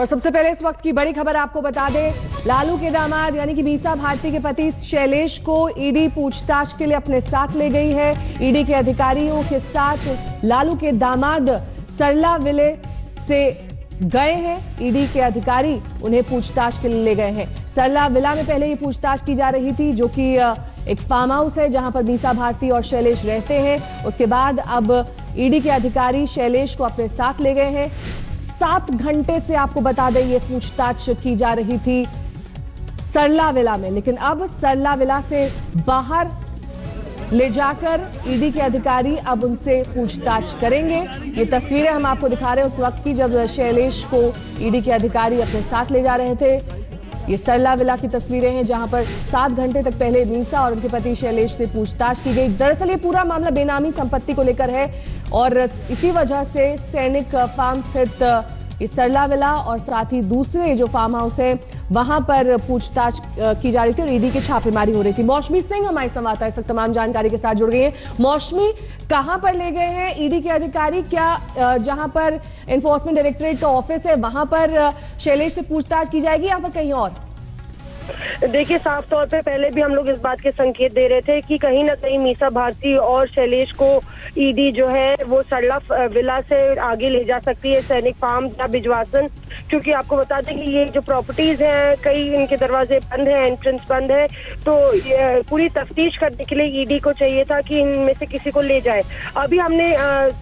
और सबसे पहले इस वक्त की बड़ी खबर आपको बता दें, लालू के दामाद यानी कि मीसा भारती के पति शैलेश को ईडी पूछताछ के लिए अपने साथ ले गई है। ईडी के अधिकारियों के साथ लालू के दामाद सरला विले से गए हैं। ईडी के अधिकारी उन्हें पूछताछ के लिए ले गए हैं। सरला विला में पहले ये पूछताछ की जा रही थी, जो कि एक फार्म हाउस है जहां पर मीसा भारती और शैलेश रहते हैं। उसके बाद अब ईडी के अधिकारी शैलेश को अपने साथ ले गए हैं। 7 घंटे से आपको बता दें ये पूछताछ की जा रही थी सरला विला में, लेकिन अब सरला विला से बाहर ले जाकर ईडी के अधिकारी अब उनसे पूछताछ करेंगे। ये तस्वीरें हम आपको दिखा रहे हैं उस वक्त की जब शैलेश को ईडी के अधिकारी अपने साथ ले जा रहे थे। ये सरला विला की तस्वीरें हैं जहां पर 7 घंटे तक पहले मीसा और उनके पति शैलेश से पूछताछ की गई। दरअसल ये पूरा मामला बेनामी संपत्ति को लेकर है और इसी वजह से सैनिक फार्म स्थित ये सरला विला और साथ ही दूसरे जो फार्म हाउस है वहां पर पूछताछ की जा रही थी और ईडी की छापेमारी हो रही थी। मौसमी सिंह हमारे संवाददाता इस वक्त तमाम जानकारी के साथ जुड़ गई हैं। मौसमी, कहां पर ले गए हैं ईडी के अधिकारी? क्या जहां पर एनफोर्समेंट डायरेक्टरेट का ऑफिस है वहां पर शैलेश से पूछताछ की जाएगी या फिर कहीं और? देखिए, साफ तौर पे पहले भी हम लोग इस बात के संकेत दे रहे थे कि कहीं ना कहीं मीसा भारती और शैलेश को ईडी जो है वो सरला विला से आगे ले जा सकती है, सैनिक फार्म या बिजवासन, क्योंकि आपको बता दें कि ये जो प्रॉपर्टीज हैं कई इनके दरवाजे बंद हैं, एंट्रेंस बंद है, तो पूरी तफ्तीश करने के लिए ईडी को चाहिए था कि इनमें से किसी को ले जाए। अभी हमने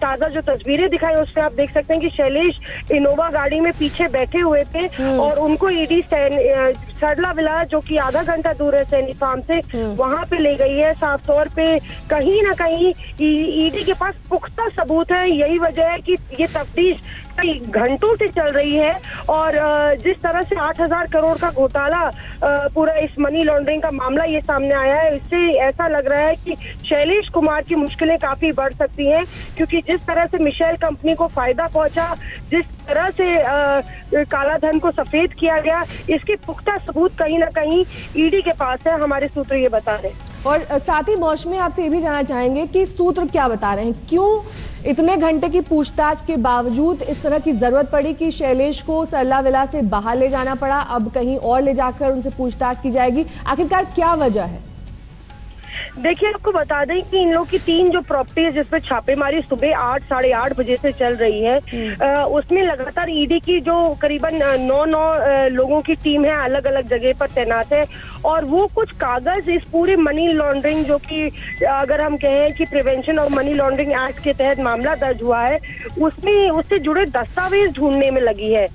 ताजा जो तस्वीरें दिखाई उसमें आप देख सकते हैं कि शैलेश इनोवा गाड़ी में पीछे बैठे हुए थे और उनको ईडी सरला विला जो कि आधा घंटा दूर है सैनिक फार्म से वहां पे ले गई है। साफ तौर पे कहीं ना कहीं ईडी के पास पुख्ता सबूत है। यही वजह है कि ये तफ्तीश कई घंटों से चल रही है और जिस तरह से 8,000 करोड़ का घोटाला पूरा इस मनी लॉन्ड्रिंग का मामला ये सामने आया है, इससे ऐसा लग रहा है कि शैलेश कुमार की मुश्किलें काफी बढ़ सकती हैं, क्योंकि जिस तरह से मिशेल कंपनी को फायदा पहुंचा, जिस तरह से काला धन को सफेद किया गया, इसके पुख्ता सबूत कहीं ना कहीं ईडी के पास है, हमारे सूत्र ये बता रहे हैं। और साथ ही मौसमी, आपसे ये भी जानना चाहेंगे कि सूत्र क्या बता रहे हैं, क्यों इतने घंटे की पूछताछ के बावजूद इस तरह की जरूरत पड़ी कि शैलेश को सरला विला से बाहर ले जाना पड़ा, अब कहीं और ले जाकर उनसे पूछताछ की जाएगी? आखिरकार क्या वजह है? देखिए, आपको बता दें कि इन लोग की 3 जो प्रॉपर्टीज जिसपे छापेमारी सुबह 8 साढ़े 8 बजे से चल रही है, उसमें लगातार ईडी की जो करीबन 9 लोगों की टीम है अलग अलग जगह पर तैनात है और वो कुछ कागज इस पूरे मनी लॉन्ड्रिंग, जो कि अगर हम कहें कि prevention of money laundering act के तहत मामला दर्ज हुआ है, उसमें उससे जुड़े दस्तावेज ढूंढने में लगी है।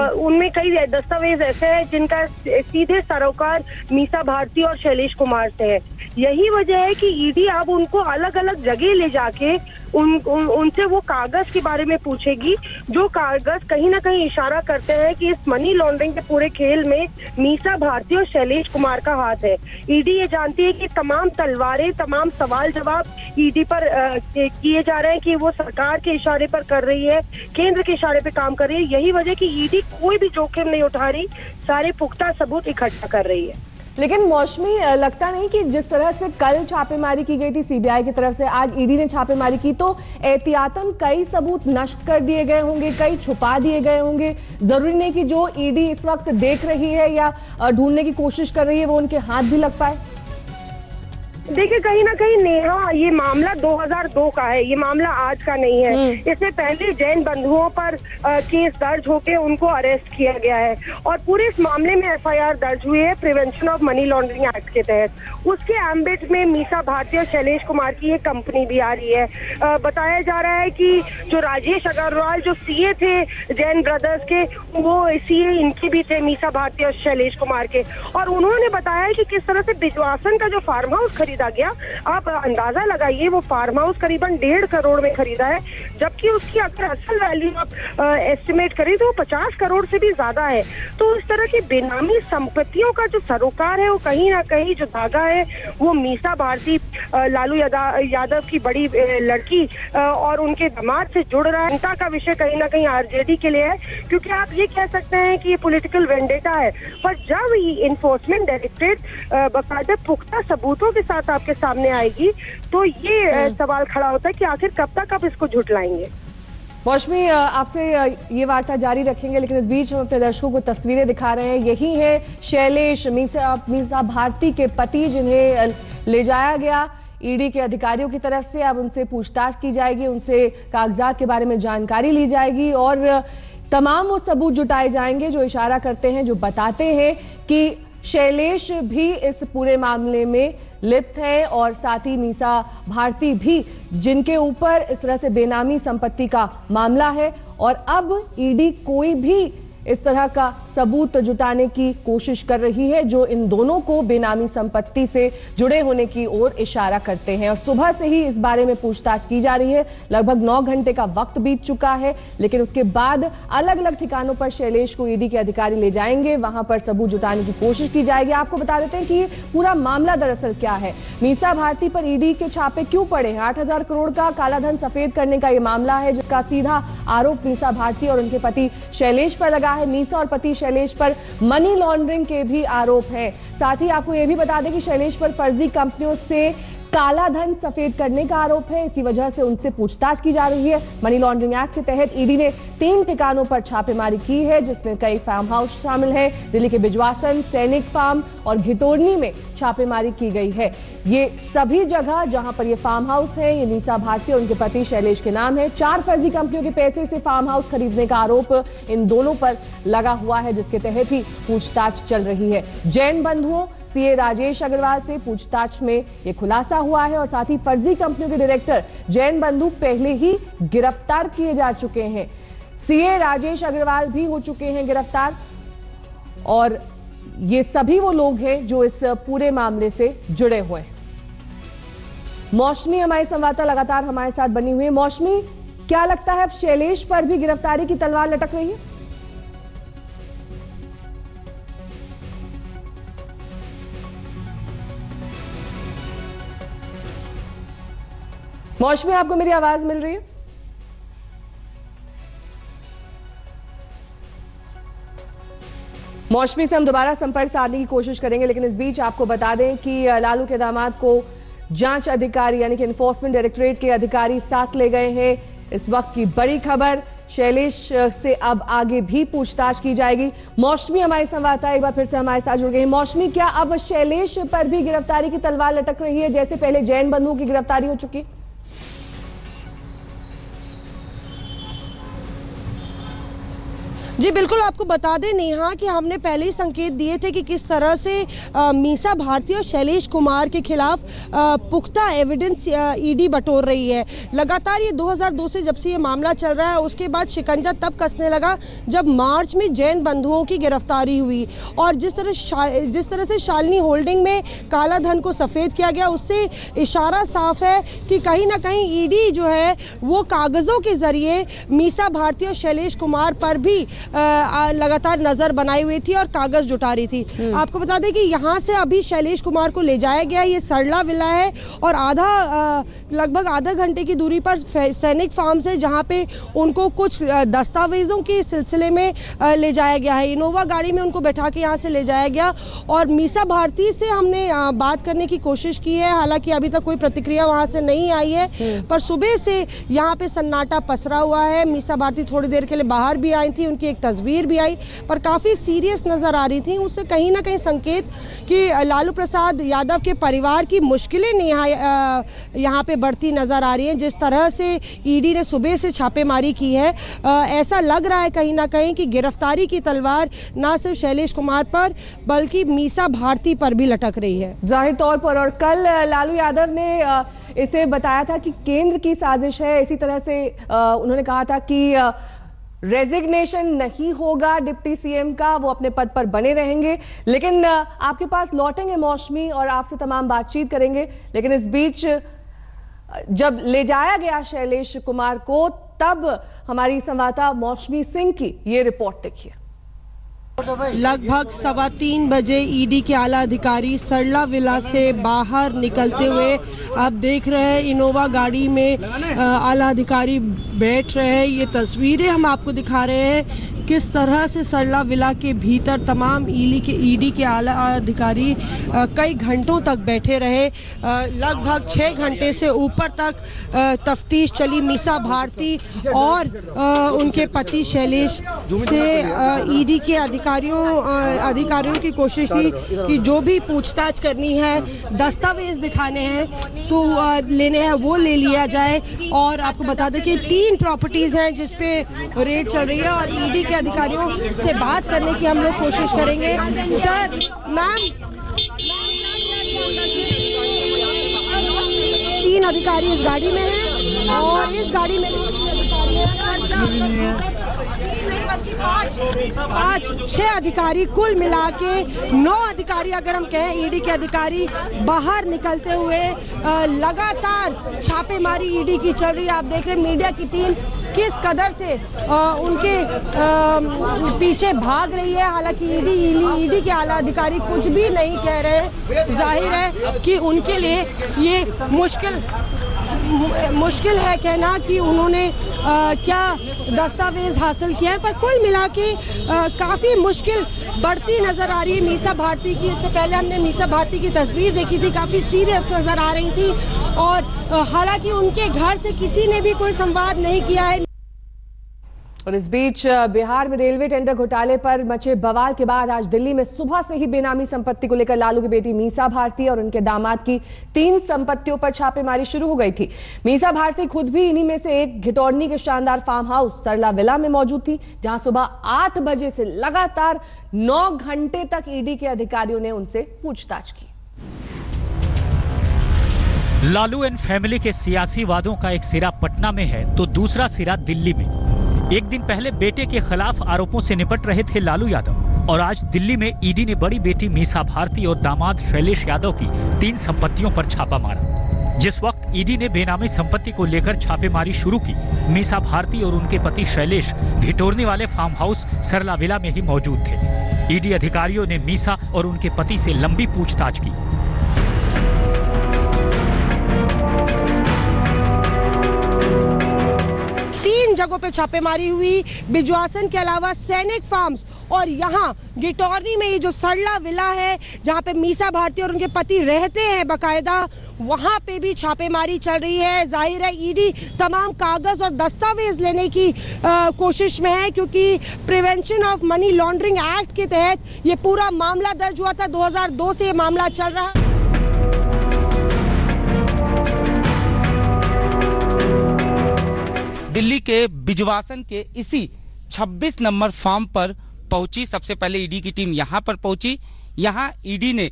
उनमें कई दस्तावेज ऐसे हैं जिनका सीधे सरोकार मीसा भारती और शैलेश कुमार से है। यही वजह है कि ईडी अब उनको अलग अलग जगह ले जाके उनसे वो कागज के बारे में पूछेगी, जो कागज कहीं ना कहीं इशारा करते हैं कि इस मनी लॉन्ड्रिंग के पूरे खेल में मीसा भारती और शैलेश कुमार का हाथ है। ईडी ये जानती है कि तमाम तलवारें, तमाम सवाल जवाब ईडी पर किए जा रहे हैं कि वो सरकार के इशारे पर कर रही है, केंद्र के इशारे पे काम कर रही है। यही वजह कि ईडी कोई भी जोखिम नहीं उठा रही, सारे पुख्ता सबूत इकट्ठा कर रही है। लेकिन मौसमी, लगता नहीं कि जिस तरह से कल छापेमारी की गई थी सीबीआई की तरफ से, आज ईडी ने छापेमारी की, तो एहतियातन कई सबूत नष्ट कर दिए गए होंगे, कई छुपा दिए गए होंगे? जरूरी नहीं कि जो ईडी इस वक्त देख रही है या ढूंढने की कोशिश कर रही है वो उनके हाथ भी लग पाए। देखिए, कहीं ना कहीं नेहा, ये मामला 2002 का है, ये मामला आज का नहीं है। इससे पहले जैन बंधुओं पर केस दर्ज होकर उनको अरेस्ट किया गया है और पूरे इस मामले में एफआईआर दर्ज हुई है prevention of money laundering act के तहत। उसके एम्बिट में मीसा भारती और शैलेश कुमार की एक कंपनी भी आ रही है। बताया जा रहा है कि जो राजेश अग्रवाल जो सीए थे जैन ब्रदर्स के, वो सीए इनके भी थे, मीसा भारती और शैलेश कुमार के, और उन्होंने बताया कि किस तरह से बिजवासन का जो फार्म हाउस खरीदा गया, आप अंदाजा लगाइए, वो फार्म हाउस करीबन 1.5 करोड़ में खरीदा है, जबकि उसकी अगर असल वैल्यू आप एस्टिमेट करें तो 50 करोड़ से भी ज्यादा है। तो इस तरह की बेनामी संपत्तियों का जो सरोकार है, वो कहीं ना कहीं जो धागा है वो मीसा भारती, लालू यादव की बड़ी लड़की और उनके दामाद से जुड़ रहा है। चिंता का विषय कहीं ना कहीं आरजेडी के लिए है, क्योंकि आप ये कह सकते हैं कि ये पॉलिटिकल वेंडेटा है, पर जब एनफोर्समेंट डायरेक्टरेट बाकायदा पुख्ता सबूतों के साथ आपके सामने आएगी तो ये सवाल खड़ा होता है कि आखिर कब तक आप इसको झुटलाएंगे। मौसमी, आपसे ये वार्ता जारी रखेंगे, लेकिन इस बीच हम अपने दर्शकों को तस्वीरें दिखा रहे हैं। यही है शैलेश मीसा भारती के पति, जिन्हें ले जाया गया ईडी के अधिकारियों की तरफ से। अब उनसे पूछताछ की जाएगी, उनसे कागजात के बारे में जानकारी ली जाएगी और तमाम वो सबूत जुटाए जाएंगे जो इशारा करते हैं, जो बताते हैं कि शैलेश भी इस पूरे मामले में लिप्त है और साथ ही मीसा भारती भी, जिनके ऊपर इस तरह से बेनामी संपत्ति का मामला है। और अब ईडी कोई भी इस तरह का सबूत जुटाने की कोशिश कर रही है जो इन दोनों को बेनामी संपत्ति से जुड़े होने की ओर इशारा करते हैं। और सुबह से ही इस बारे में पूछताछ की जा रही है। लगभग 9 घंटे का वक्त बीत चुका है, लेकिन उसके बाद अलग अलग ठिकानों पर शैलेश को ईडी के अधिकारी ले जाएंगे, वहां पर सबूत जुटाने की कोशिश की जाएगी। आपको बता देते हैं कि ये पूरा मामला दरअसल क्या है। मीसा भारती पर ईडी के छापे क्यों पड़े हैं? 8,000 करोड़ का कालाधन सफेद करने का ये मामला है, जिसका सीधा आरोप मीसा भारती और उनके पति शैलेश पर लगा है। मीसा और पति शैलेश पर मनी लॉन्ड्रिंग के भी आरोप हैं। साथ ही आपको यह भी बता दें कि शैलेश पर फर्जी कंपनियों से काला धन सफेद करने का आरोप है। इसी वजह से उनसे पूछताछ की जा रही है। मनी लॉन्ड्रिंग एक्ट के तहत ईडी ने 3 ठिकानों पर छापेमारी की है, जिसमें कई फार्म हाउस शामिल हैं। दिल्ली के बिजवासन, सैनिक फार्म और घितोरनी में छापेमारी की गई है। ये सभी जगह जहां पर ये फार्म हाउस है, ये मीसा भारती और उनके पति शैलेश के नाम है। 4 फर्जी कंपनियों के पैसे से फार्म हाउस खरीदने का आरोप इन दोनों पर लगा हुआ है, जिसके तहत ही पूछताछ चल रही है। जैन बंधुओं सीए राजेश अग्रवाल से पूछताछ में ये खुलासा हुआ है और साथ ही फर्जी कंपनियों के डायरेक्टर जैन बंधु पहले ही गिरफ्तार किए जा चुके हैं। सीए राजेश अग्रवाल भी हो चुके हैं गिरफ्तार और ये सभी वो लोग हैं जो इस पूरे मामले से जुड़े हुए हैं। मौसमी हमारे संवाददाता लगातार हमारे साथ बनी हुई है। मौसमी, क्या लगता है अब शैलेश पर भी गिरफ्तारी की तलवार लटक रही है? मौसमी, आपको मेरी आवाज मिल रही है? मौसमी से हम दोबारा संपर्क साधने की कोशिश करेंगे, लेकिन इस बीच आपको बता दें कि लालू के दामाद को जांच अधिकारी यानी कि एनफोर्समेंट डायरेक्टोरेट के अधिकारी साथ ले गए हैं। इस वक्त की बड़ी खबर, शैलेश से अब आगे भी पूछताछ की जाएगी। मौसमी हमारे संवाददाता एक बार फिर से हमारे साथ जुड़ गए हैं। मौसमी, क्या अब शैलेश पर भी गिरफ्तारी की तलवार लटक रही है, जैसे पहले जैन बंधुओं की गिरफ्तारी हो चुकी? जी बिल्कुल, आपको बता दें नेहा कि हमने पहले ही संकेत दिए थे कि किस तरह से मीसा भारती और शैलेश कुमार के खिलाफ पुख्ता एविडेंस ईडी बटोर रही है। लगातार ये 2002 से जब से ये मामला चल रहा है, उसके बाद शिकंजा तब कसने लगा जब मार्च में जैन बंधुओं की गिरफ्तारी हुई और जिस तरह से शालिनी होल्डिंग में काला धन को सफेद किया गया, उससे इशारा साफ है कि कहीं ना कहीं ईडी जो है वो कागजों के जरिए मीसा भारती और शैलेश कुमार पर भी लगातार नजर बनाई हुई थी और कागज जुटा रही थी। आपको बता दें कि यहाँ से अभी शैलेश कुमार को ले जाया गया। ये सरला विला है और लगभग आधा घंटे की दूरी पर सैनिक फार्म से, जहाँ पे उनको कुछ दस्तावेजों के सिलसिले में ले जाया गया है। इनोवा गाड़ी में उनको बैठा के यहाँ से ले जाया गया और मीसा भारती से हमने बात करने की कोशिश की है, हालांकि अभी तक कोई प्रतिक्रिया वहां से नहीं आई है। पर सुबह से यहाँ पे सन्नाटा पसरा हुआ है। मीसा भारती थोड़ी देर के लिए बाहर भी आई थी, उनकी एक तस्वीर भी आई पर काफी सीरियस नजर आ रही थी। उससे कहीं ना कहीं संकेत कि लालू प्रसाद यादव के परिवार की मुश्किलें यहाँ पे बढ़ती नजर आ रही हैं। जिस तरह से ईडी ने सुबह से छापेमारी की है, ऐसा लग रहा है कहीं ना कहीं कि गिरफ्तारी की तलवार न सिर्फ शैलेश कुमार पर बल्कि मीसा भारती पर भी लटक रही है जाहिर तौर पर। और कल लालू यादव ने इसे बताया था कि केंद्र की साजिश है। इसी तरह से उन्होंने कहा था कि रेजिग्नेशन नहीं होगा डिप्टी सीएम का, वो अपने पद पर बने रहेंगे। लेकिन आपके पास लौटेंगे मौसमी और आपसे तमाम बातचीत करेंगे। लेकिन इस बीच जब ले जाया गया शैलेश कुमार को, तब हमारी संवाददाता मौसमी सिंह की ये रिपोर्ट देखिए। लगभग 3:15 बजे ईडी के आला अधिकारी सरला विला से बाहर निकलते हुए आप देख रहे हैं इनोवा गाड़ी में आला अधिकारी बैठ रहे हैं। ये तस्वीरें हम आपको दिखा रहे हैं किस तरह से सरला विला के भीतर तमाम ईडी के आला अधिकारी कई घंटों तक बैठे रहे। लगभग 6 घंटे से ऊपर तक तफ्तीश चली। मीसा भारती और उनके पति शैलेश से ईडी के अधिकारियों की कोशिश थी कि जो भी पूछताछ करनी है, दस्तावेज दिखाने हैं तो लेने हैं वो ले लिया जाए। और आपको बता दें कि 3 प्रॉपर्टीज हैं जिसपे रेड चल रही है और ईडी के अधिकारियों से बात करने की हम लोग कोशिश करेंगे। सर, मैम, 3 अधिकारी इस गाड़ी में हैं और इस गाड़ी में 6 अधिकारी, कुल मिला के 9 अधिकारी अगर हम कहें ईडी के अधिकारी बाहर निकलते हुए लगातार छापेमारी ईडी की चल रही है। आप देख रहे हैं मीडिया की टीम किस कदर से उनके पीछे भाग रही है। हालांकि ईडी के आला अधिकारी कुछ भी नहीं कह रहे। जाहिर है कि उनके लिए ये मुश्किल है कहना कि उन्होंने क्या दस्तावेज हासिल किया है, पर कुल मिला के काफी मुश्किल बढ़ती नजर आ रही है मीसा भारती की। इससे पहले हमने मीसा भारती की तस्वीर देखी थी, काफी सीरियस नजर आ रही थी और हालांकि उनके घर से किसी ने भी कोई संवाद नहीं किया है। और इस बीच बिहार में रेलवे टेंडर घोटाले पर मचे बवाल के बाद आज दिल्ली में सुबह से ही बेनामी संपत्ति को लेकर लालू की बेटी मीसा भारती और उनके दामाद की 3 संपत्तियों पर छापेमारी शुरू हो गई थी। मीसा भारती खुद भी इन्हीं में से एक घितौड़नी के शानदार फार्म हाउस सरला विला में मौजूद थी, जहां सुबह 8 बजे से लगातार 9 घंटे तक ईडी के अधिकारियों ने उनसे पूछताछ की। लालू एंड फैमिली के सियासी वादों का एक सिरा पटना में है तो दूसरा सिरा दिल्ली में। एक दिन पहले बेटे के खिलाफ आरोपों से निपट रहे थे लालू यादव और आज दिल्ली में ईडी ने बड़ी बेटी मीसा भारती और दामाद शैलेश यादव की 3 संपत्तियों पर छापा मारा। जिस वक्त ईडी ने बेनामी संपत्ति को लेकर छापेमारी शुरू की, मीसा भारती और उनके पति शैलेश भिटोरने वाले फार्म हाउस सरला विला में ही मौजूद थे। ईडी अधिकारियों ने मीसा और उनके पति से लंबी पूछताछ की। जगहों पे छापेमारी हुई, बिजवासन के अलावा सैनिक फार्म्स और यहाँ गिटौरी में ये जो सरला विला है जहाँ पे मीसा भारती और उनके पति रहते हैं बकायदा, वहाँ पे भी छापेमारी चल रही है। जाहिर है ईडी तमाम कागज और दस्तावेज लेने की कोशिश में है, क्योंकि prevention of money laundering act के तहत ये पूरा मामला दर्ज हुआ था। 2002 से ये मामला चल रहा है। दिल्ली के बिजवासन के इसी 26 नंबर फार्म पर पहुंची। सबसे पहले ईडी की टीम यहां पर पहुंची। यहां ईडी ने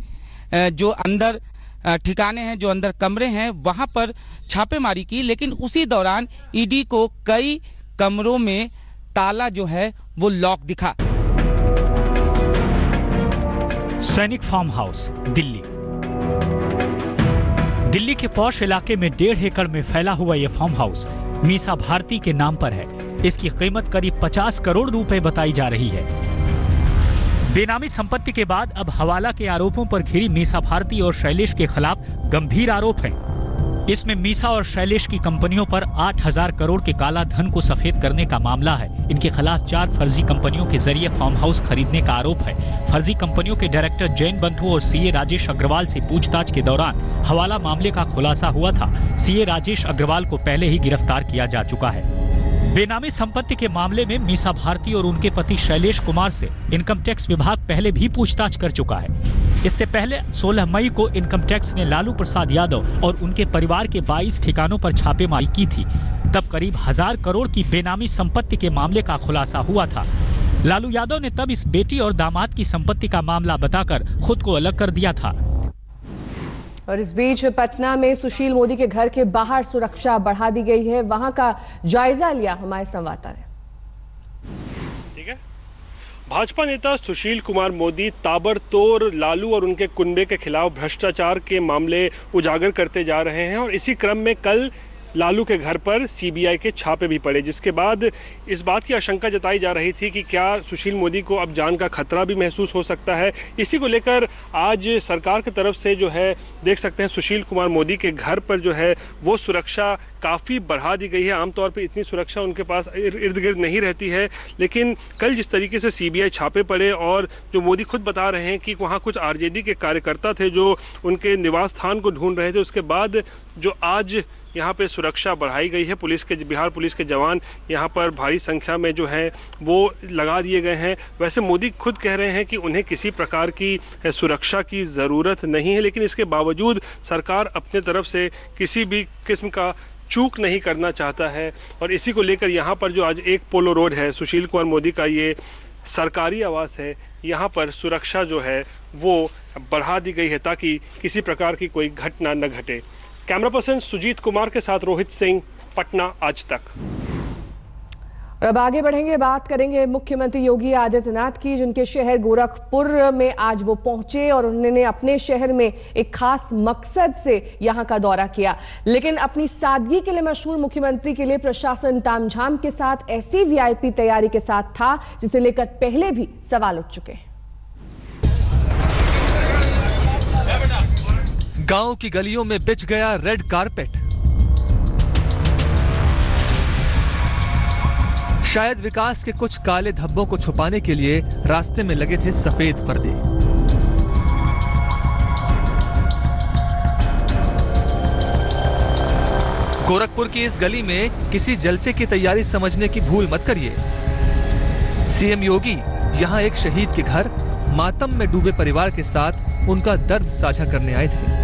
जो अंदर ठिकाने हैं, जो अंदर कमरे हैं, वहां पर छापेमारी की, लेकिन उसी दौरान ईडी को कई कमरों में ताला जो है वो लॉक दिखा। सैनिक फार्म हाउस दिल्ली। दिल्ली के पॉश इलाके में 1.5 एकड़ में फैला हुआ यह फार्म हाउस मीसा भारती के नाम पर है। इसकी कीमत करीब 50 करोड़ रुपए बताई जा रही है। बेनामी संपत्ति के बाद अब हवाला के आरोपों पर घिरी मीसा भारती और शैलेश के खिलाफ गंभीर आरोप हैं। इसमें मीसा और शैलेश की कंपनियों पर 8,000 करोड़ के काला धन को सफेद करने का मामला है। इनके खिलाफ 4 फर्जी कंपनियों के जरिए फार्म हाउस खरीदने का आरोप है। फर्जी कंपनियों के डायरेक्टर जैन बंधु और सीए राजेश अग्रवाल से पूछताछ के दौरान हवाला मामले का खुलासा हुआ था। सीए राजेश अग्रवाल को पहले ही गिरफ्तार किया जा चुका है। बेनामी संपत्ति के मामले में मीसा भारती और उनके पति शैलेश कुमार से इनकम टैक्स विभाग पहले भी पूछताछ कर चुका है। इससे पहले 16 मई को इनकम टैक्स ने लालू प्रसाद यादव और उनके परिवार के 22 ठिकानों पर छापेमारी की थी। तब करीब 1000 करोड़ की बेनामी संपत्ति के मामले का खुलासा हुआ था। लालू यादव ने तब इस बेटी और दामाद की संपत्ति का मामला बताकर खुद को अलग कर दिया था। और इस बीच पटना में सुशील मोदी के घर के बाहर सुरक्षा बढ़ा दी गई है। वहां का जायजा लिया हमारे संवाददाता ने। ठीक है, भाजपा नेता सुशील कुमार मोदी ताबड़तोड़ लालू और उनके कुनबे के खिलाफ भ्रष्टाचार के मामले उजागर करते जा रहे हैं और इसी क्रम में कल लालू के घर पर सीबीआई के छापे भी पड़े, जिसके बाद इस बात की आशंका जताई जा रही थी कि क्या सुशील मोदी को अब जान का खतरा भी महसूस हो सकता है। इसी को लेकर आज सरकार की तरफ से जो है देख सकते हैं सुशील कुमार मोदी के घर पर जो है वो सुरक्षा काफी बढ़ा दी गई है। आमतौर पर इतनी सुरक्षा उनके पास इर्द गिर्द नहीं रहती है, लेकिन कल जिस तरीके से सीबीआई छापे पड़े और जो मोदी खुद बता रहे हैं कि वहां कुछ आरजेडी के कार्यकर्ता थे जो उनके निवास स्थान को ढूंढ रहे थे, उसके बाद जो आज यहाँ पे सुरक्षा बढ़ाई गई है। बिहार पुलिस के जवान यहाँ पर भारी संख्या में जो है वो लगा दिए गए हैं। वैसे मोदी खुद कह रहे हैं कि उन्हें किसी प्रकार की सुरक्षा की जरूरत नहीं है, लेकिन इसके बावजूद सरकार अपने तरफ से किसी भी किस्म का चूक नहीं करना चाहता है। और इसी को लेकर यहाँ पर जो आज एक पोलो रोड है, सुशील कुमार मोदी का ये सरकारी आवास है, यहाँ पर सुरक्षा जो है वो बढ़ा दी गई है ताकि किसी प्रकार की कोई घटना न घटे। कैमरा पर्सन सुजीत कुमार के साथ रोहित सिंह, पटना आज तक। अब आगे बढ़ेंगे, बात करेंगे मुख्यमंत्री योगी आदित्यनाथ की, जिनके शहर गोरखपुर में आज वो पहुंचे और उन्होंने अपने शहर में एक खास मकसद से यहां का दौरा किया। लेकिन अपनी सादगी के लिए मशहूर मुख्यमंत्री के लिए प्रशासन तामझाम के साथ ऐसी वीआईपी तैयारी के साथ था जिसे लेकर पहले भी सवाल उठ चुके हैं। गांव की गलियों में बिछ गया रेड कारपेट। शायद विकास के कुछ काले धब्बों को छुपाने के लिए रास्ते में लगे थे सफेद पर्दे। गोरखपुर की इस गली में किसी जलसे की तैयारी समझने की भूल मत करिए। सीएम योगी यहां एक शहीद के घर मातम में डूबे परिवार के साथ उनका दर्द साझा करने आए थे।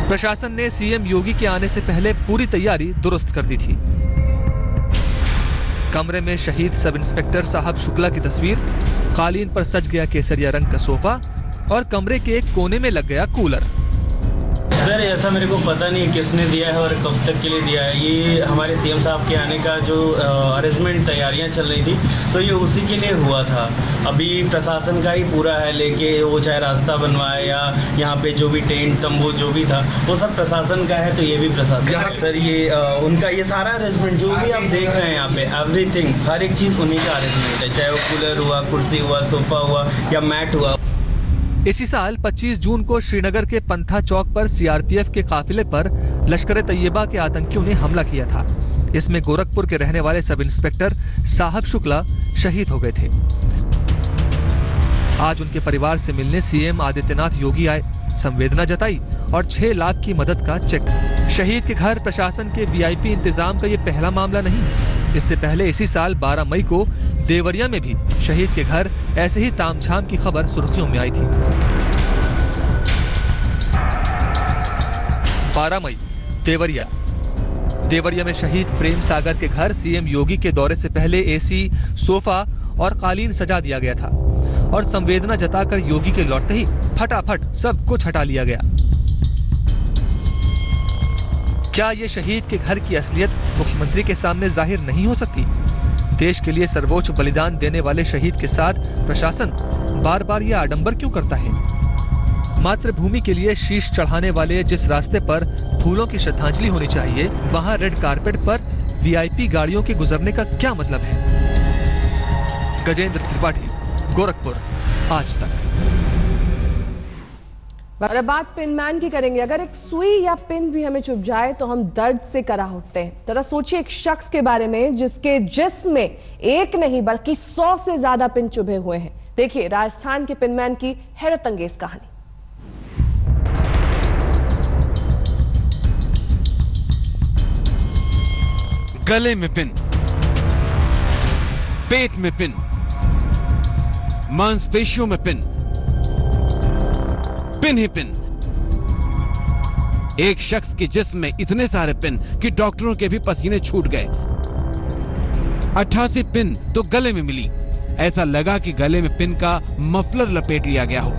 प्रशासन ने सीएम योगी के आने से पहले पूरी तैयारी दुरुस्त कर दी थी। कमरे में शहीद सब इंस्पेक्टर साहब शुक्ला की तस्वीर, कालीन पर सज गया केसरिया रंग का सोफा और कमरे के एक कोने में लग गया कूलर। सर ऐसा मेरे को पता नहीं किसने दिया है और कब तक के लिए दिया है। ये हमारे सीएम साहब के आने का जो अरेंजमेंट तैयारियां चल रही थी तो ये उसी के लिए हुआ था। अभी प्रशासन का ही पूरा है लेके, वो चाहे रास्ता बनवाए या यहाँ पे जो भी टेंट तंबू जो भी था वो सब प्रशासन का है, तो ये भी प्रशासन। सर ये उनका ये सारा अरेंजमेंट जो भी आप देख रहे हैं यहाँ पे एवरीथिंग, हर एक चीज़ उन्हीं का अरेंजमेंट है, चाहे वो कूलर हुआ, कुर्सी हुआ, सोफा हुआ या मैट हुआ। इसी साल 25 जून को श्रीनगर के पंथा चौक पर सीआरपीएफ के काफिले पर लश्कर तैयबा के आतंकियों ने हमला किया था। इसमें गोरखपुर के रहने वाले सब इंस्पेक्टर साहब शुक्ला शहीद हो गए थे। आज उनके परिवार से मिलने सीएम आदित्यनाथ योगी आए, संवेदना जताई और 6 लाख की मदद का चेक। शहीद के घर प्रशासन के वीआईपी इंतजाम का ये पहला मामला नहीं है। इससे पहले इसी साल 12 मई को देवरिया में भी शहीद के घर ऐसे ही तामझाम की खबर सुर्खियों में आई थी। 12 मई देवरिया में शहीद प्रेम सागर के घर सीएम योगी के दौरे से पहले एसी, सोफा और कालीन सजा दिया गया था और संवेदना जताकर योगी के लौटते ही फटाफट सब कुछ हटा लिया गया। क्या ये शहीद के घर की असलियत मुख्यमंत्री के सामने जाहिर नहीं हो सकती? देश के लिए सर्वोच्च बलिदान देने वाले शहीद के साथ प्रशासन बार बार यह आडंबर क्यों करता है? मातृभूमि के लिए शीश चढ़ाने वाले जिस रास्ते पर फूलों की श्रद्धांजलि होनी चाहिए, वहां रेड कारपेट पर वीआईपी गाड़ियों के गुजरने का क्या मतलब है? गजेंद्र त्रिपाठी, गोरखपुर, आज तक। और बात पिनमैन की करेंगे। अगर एक सुई या पिन भी हमें चुभ जाए तो हम दर्द से कराह उठते हैं। जरा सोचिए एक शख्स के बारे में जिसके जिस्म में एक नहीं बल्कि 100 से ज्यादा पिन चुभे हुए हैं। देखिए राजस्थान के पिनमैन की हैरत अंगेज कहानी। गले में पिन, पेट में पिन, मांसपेशियों में पिन, पिन ही पिन। एक शख्स के जिस्म में इतने सारे पिन कि डॉक्टरों के भी पसीने छूट गए। 88 पिन तो गले में मिली। ऐसा लगा कि गले में पिन का मफलर लपेट लिया गया हो।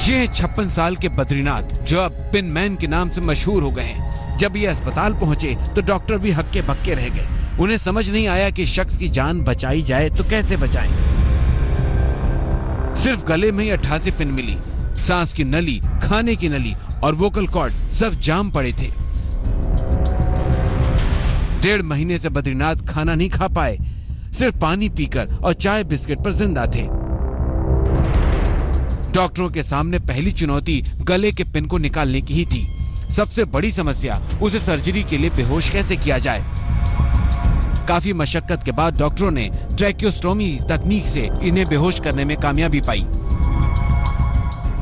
ये 56 साल के बद्रीनाथ जो अब पिन मैन के नाम से मशहूर हो गए हैं। जब ये अस्पताल पहुंचे तो डॉक्टर भी हक्के बक्के रह गए। उन्हें समझ नहीं आया कि शख्स की जान बचाई जाए तो कैसे बचाएं। सिर्फ गले में ही 88 पिन मिली। सांस की नली, खाने की नली और वोकल कॉर्ड सब जाम पड़े थे। 1.5 महीने से बद्रीनाथ खाना नहीं खा पाए, सिर्फ पानी पीकर और चाय बिस्किट पर जिंदा थे। डॉक्टरों के सामने पहली चुनौती गले के पिन को निकालने की ही थी। सबसे बड़ी समस्या उसे सर्जरी के लिए बेहोश कैसे किया जाए। काफी मशक्कत के बाद डॉक्टरों ने ट्रैकियोस्टोमी तकनीक से इन्हें बेहोश करने में कामयाबी पाई।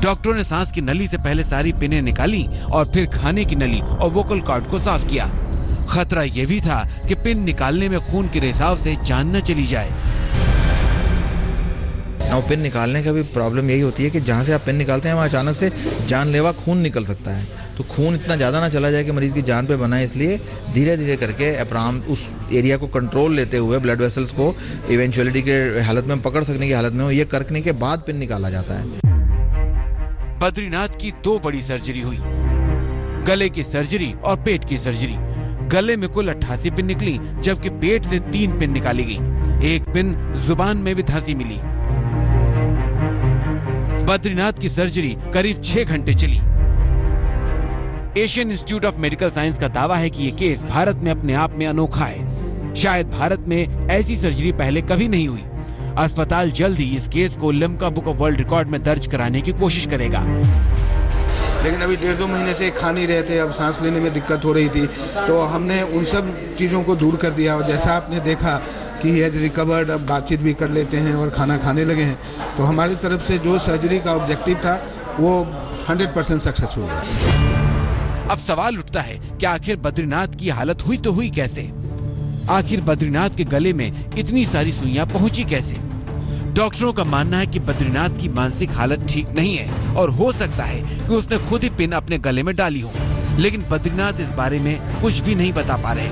डॉक्टरों ने सांस की नली से पहले सारी पिनें निकाली और फिर खाने की नली और वोकल कॉर्ड को साफ किया। खतरा यह भी था कि पिन निकालने में खून के रिसाव से जान न चली जाए। पिन निकालने का भी प्रॉब्लम यही होती है कि जहाँ से आप पिन निकालते हैं वहाँ अचानक से जानलेवा खून निकल सकता है। तो खून इतना ज़्यादा ना चला जाए कि मरीज की जान पे बना है, इसलिए धीरे धीरे करके अपराम उस एरिया को कंट्रोल लेते हुए ब्लड वेसल्स को इवेंचुअलिटी के हालत में पकड़ सकने की हालत में हो, ये करने के बाद पिन निकाला जाता है। बद्रीनाथ की 2 बड़ी सर्जरी हुई, गले की सर्जरी और पेट की सर्जरी। गले में कुल 88 पिन निकली, जबकि पेट से 3 पिन निकाली गई। 1 पिन जुबान में भी धंसी मिली। बद्रीनाथ की सर्जरी करीब 6 घंटे चली। Asian institute of medical science का दावा है कि ये केस भारत में अपने आप में अनोखा है। शायद भारत में ऐसी सर्जरी पहले कभी नहीं हुई। अस्पताल जल्द ही इस केस को Limca book of world record में दर्ज कराने की कोशिश करेगा। लेकिन अभी 1.5-2 महीने से खा नहीं रहे थे, अब सांस लेने में दिक्कत हो रही थी, तो हमने उन सब चीज़ों को दूर कर दिया। और जैसा आपने देखा कि ही हैज रिकवर्ड, अब बातचीत भी कर लेते हैं और खाना खाने लगे हैं। तो हमारी तरफ से जो सर्जरी का ऑब्जेक्टिव था वो 100% सक्सेसफुल हुआ। अब सवाल उठता है कि आखिर बद्रीनाथ की हालत हुई तो हुई कैसे? आखिर बद्रीनाथ के गले में इतनी सारी सुइयां पहुंची कैसे? डॉक्टरों का मानना है कि बद्रीनाथ की मानसिक हालत ठीक नहीं है और हो सकता है कि उसने खुद ही पिन अपने गले में डाली हो, लेकिन बद्रीनाथ इस बारे में कुछ भी नहीं बता पा रहे।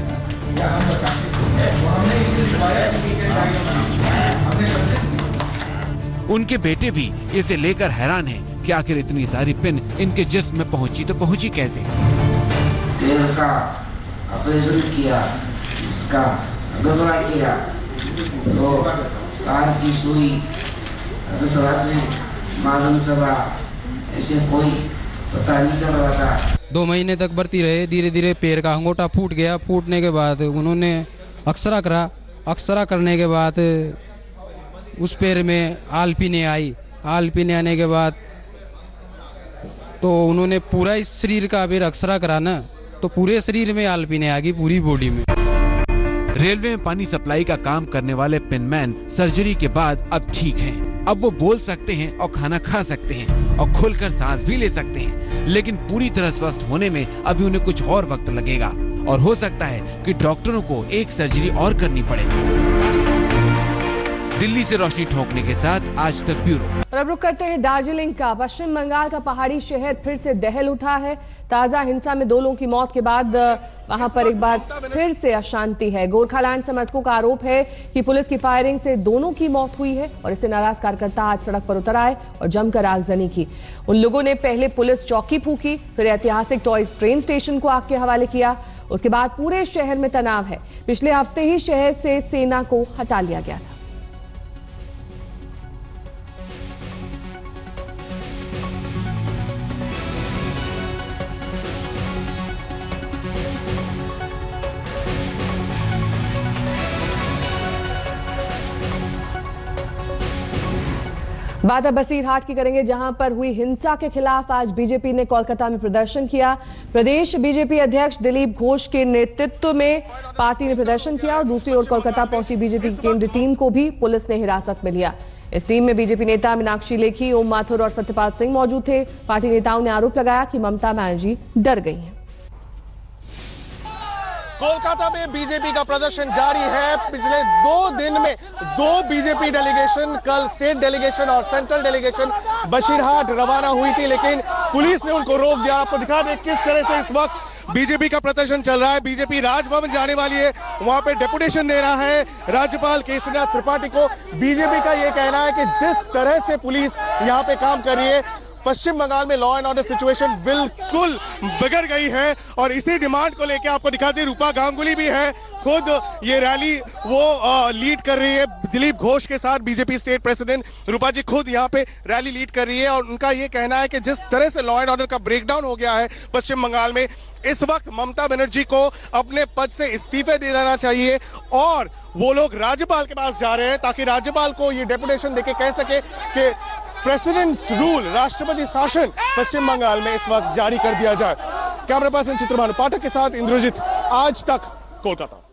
उनके बेटे भी इसे लेकर हैरान हैं कि आखिर इतनी सारी पिन इनके जिस्म में पहुंची तो पहुंची कैसे। पैर का ऑपरेशन किया, इसका गबरा किया, तो कार की सुई से मालूम चला, ऐसे कोई पता नहीं चल रहा था। 2 महीने तक भर्ती रहे। धीरे धीरे पैर का अंगूठा फूट गया। फूटने के बाद उन्होंने अक्सरा करा। अक्सरा करने के बाद उस पैर में आलपीने आई। आलपीने आने के बाद तो उन्होंने पूरा इस शरीर का फिर अक्सरा करा ना, तो पूरे शरीर में आलपीने आ गई, पूरी बॉडी में। रेलवे में पानी सप्लाई का काम करने वाले पिनमैन सर्जरी के बाद अब ठीक हैं। अब वो बोल सकते हैं और खाना खा सकते हैं और खुलकर सांस भी ले सकते हैं, लेकिन पूरी तरह स्वस्थ होने में अभी उन्हें कुछ और वक्त लगेगा और हो सकता है कि डॉक्टरों को एक सर्जरी और करनी पड़े। दिल्ली से रोशनी ठोकने के साथ आज तक ब्यूरो। और अब रुक करते हैं दार्जिलिंग का। पश्चिम बंगाल का पहाड़ी शहर फिर से दहल उठा है। ताजा हिंसा में 2 लोगों की मौत के बाद वहां पर एक बार फिर से अशांति है। गोरखालैंड समर्थकों का आरोप है कि पुलिस की फायरिंग से दोनों की मौत हुई है और इससे नाराज कार्यकर्ता आज सड़क पर उतर आए और जमकर आगजनी की। उन लोगों ने पहले पुलिस चौकी फूंकी, फिर ऐतिहासिक टॉय ट्रेन स्टेशन को आग के हवाले किया। उसके बाद पूरे शहर में तनाव है। पिछले हफ्ते ही शहर से सेना को हटा लिया गया था। बात अब बसीरहाट की करेंगे, जहां पर हुई हिंसा के खिलाफ आज बीजेपी ने कोलकाता में प्रदर्शन किया। प्रदेश बीजेपी अध्यक्ष दिलीप घोष के नेतृत्व में पार्टी ने प्रदर्शन किया और दूसरी ओर कोलकाता पहुंची बीजेपी की केंद्रीय टीम को भी पुलिस ने हिरासत में लिया। इस टीम में बीजेपी नेता मीनाक्षी लेखी, ओम माथुर और सत्यपाल सिंह मौजूद थे। पार्टी नेताओं ने आरोप लगाया कि ममता बनर्जी डर गई हैं। कोलकाता में बीजेपी का प्रदर्शन जारी है। पिछले 2 दिन में 2 बीजेपी डेलीगेशन, कल स्टेट डेलीगेशन और सेंट्रल डेलीगेशन बसीरहाट रवाना हुई थी, लेकिन पुलिस ने उनको रोक दिया। आपको दिखा दें किस तरह से इस वक्त बीजेपी का प्रदर्शन चल रहा है। बीजेपी राजभवन जाने वाली है, वहां पे डेपुटेशन दे रहा है राज्यपाल केसरीनाथ त्रिपाठी को। बीजेपी का यह कहना है कि जिस तरह से पुलिस यहाँ पे काम कर रही है, पश्चिम बंगाल में लॉ एंड ऑर्डर सिचुएशन बिल्कुल बिगड़ गई है और इसी डिमांड को लेकर आपको दिखाते रूपा गांगुली भी है, खुद ये रैली वो लीड कर रही है दिलीप घोष के साथ। बीजेपी स्टेट प्रेसिडेंट रूपा जी खुद यहाँ पे रैली लीड कर रही है और उनका ये कहना है कि जिस तरह से लॉ एंड ऑर्डर का ब्रेकडाउन हो गया है पश्चिम बंगाल में, इस वक्त ममता बनर्जी को अपने पद से इस्तीफे दे देना चाहिए और वो लोग राज्यपाल के पास जा रहे हैं ताकि राज्यपाल को ये डेपुटेशन देके कह सके कि प्रेसिडेंट्स रूल, राष्ट्रपति शासन पश्चिम बंगाल में इस वक्त जारी कर दिया जाए। कैमरा पर्सन चित्रभानु पाठक के साथ इंद्रजीत, आज तक, कोलकाता।